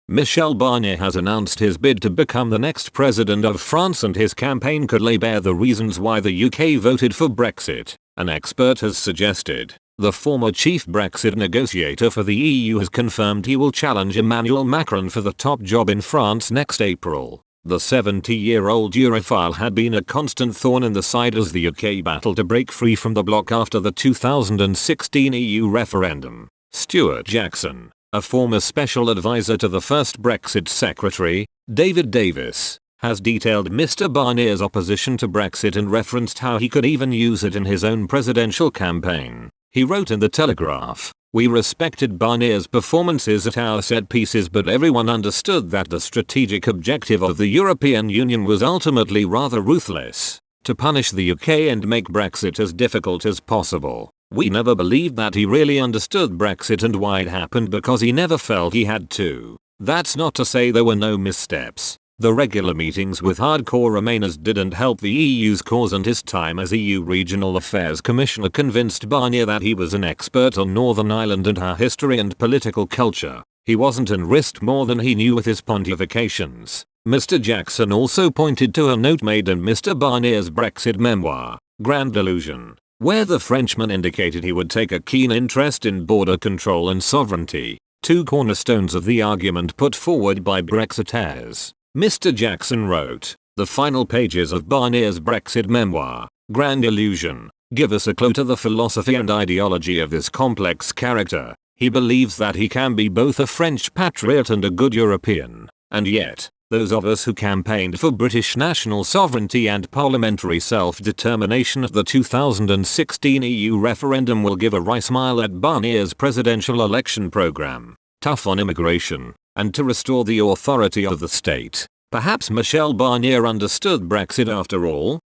Michel Barnier has announced his bid to become the next president of France, and his campaign could lay bare the reasons why the UK voted for Brexit, an expert has suggested. The former chief Brexit negotiator for the EU has confirmed he will challenge Emmanuel Macron for the top job in France next April. The 70-year-old Europhile had been a constant thorn in the side as the UK battled to break free from the bloc after the 2016 EU referendum. Stuart Jackson, a former special advisor to the first Brexit secretary, David Davis, has detailed Mr. Barnier's opposition to Brexit and referenced how he could even use it in his own presidential campaign. He wrote in the Telegraph, "We respected Barnier's performances at our set pieces, but everyone understood that the strategic objective of the European Union was ultimately rather ruthless, to punish the UK and make Brexit as difficult as possible. We never believed that he really understood Brexit and why it happened, because he never felt he had to. That's not to say there were no missteps. The regular meetings with hardcore Remainers didn't help the EU's cause, and his time as EU Regional Affairs Commissioner convinced Barnier that he was an expert on Northern Ireland and her history and political culture. He wasn't and risked more than he knew with his pontifications." Mr. Jackson also pointed to a note made in Mr. Barnier's Brexit memoir, Grand Illusion, where the Frenchman indicated he would take a keen interest in border control and sovereignty, two cornerstones of the argument put forward by Brexiteers. Mr. Jackson wrote, "The final pages of Barnier's Brexit memoir, Grand Illusion, give us a clue to the philosophy and ideology of this complex character. He believes that he can be both a French patriot and a good European, and yet, those of us who campaigned for British national sovereignty and parliamentary self-determination at the 2016 EU referendum will give a wry smile at Barnier's presidential election program, tough on immigration, and to restore the authority of the state." Perhaps Michel Barnier understood Brexit after all.